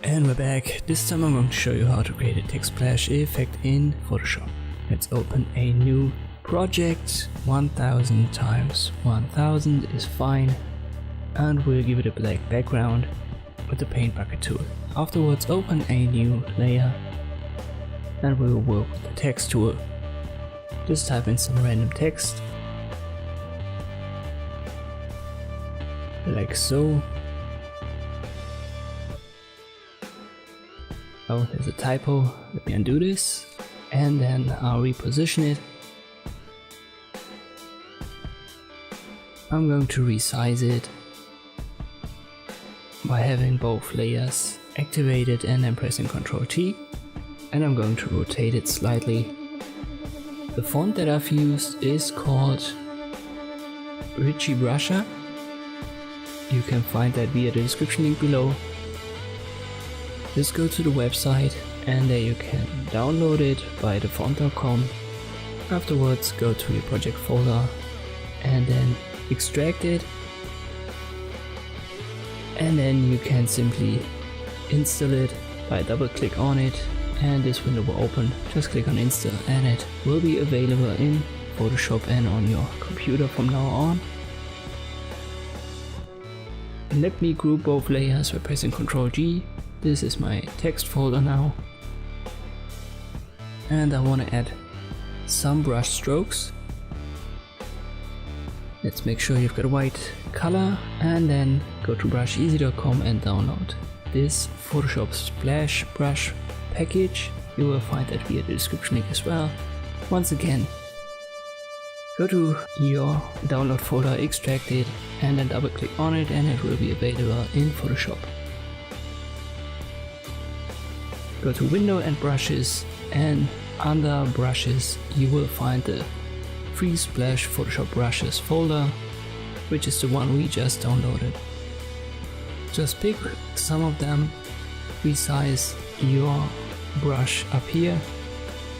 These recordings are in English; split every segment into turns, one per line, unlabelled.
And we're back. This time I'm going to show you how to create a text splash effect in Photoshop. Let's open a new project. 1000 times 1000 is fine. And we'll give it a black background with the paint bucket tool. Afterwards open a new layer and we'll work with the text tool. Just type in some random text. Like so. Oh, there's a typo. Let me undo this. And then I'll reposition it. I'm going to resize it by having both layers activated and then pressing Ctrl T. And I'm going to rotate it slightly. The font that I've used is called Brig. You can find that via the description link below. Just go to the website and there you can download it by thefont.com. Afterwards go to your project folder and then extract it. And then you can simply install it by double click on it and this window will open. Just click on install and it will be available in Photoshop and on your computer from now on. Let me group both layers by pressing Ctrl G. This is my text folder now. And I want to add some brush strokes. Let's make sure you've got a white color and then go to brusheasy.com and download this Photoshop Splash Brush package. You will find that via the description link as well. Once again, go to your download folder, extract it and then double click on it and it will be available in Photoshop. Go to Window and Brushes and under Brushes you will find the Free Splash Photoshop Brushes folder, which is the one we just downloaded. Just pick some of them, resize your brush up here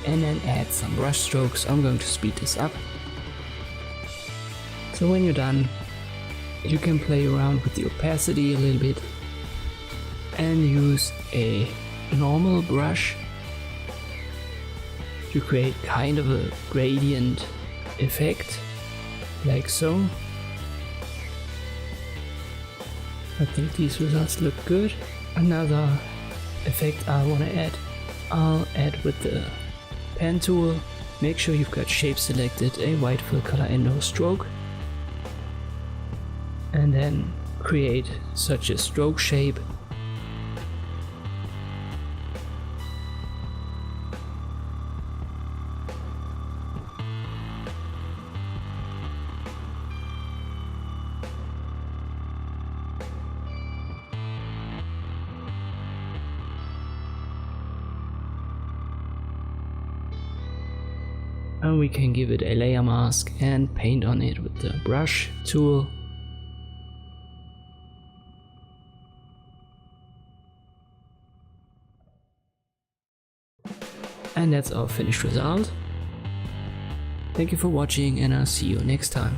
and then add some brush strokes. I'm going to speed this up. So when you're done, you can play around with the opacity a little bit and use a normal brush to create kind of a gradient effect, like so. I think these results look good. Another effect I want to add, I'll add with the pen tool. Make sure you've got shape selected, a white fill color and no stroke. And then create such a stroke shape. And we can give it a layer mask and paint on it with the brush tool. And that's our finished result. Thank you for watching and I'll see you next time.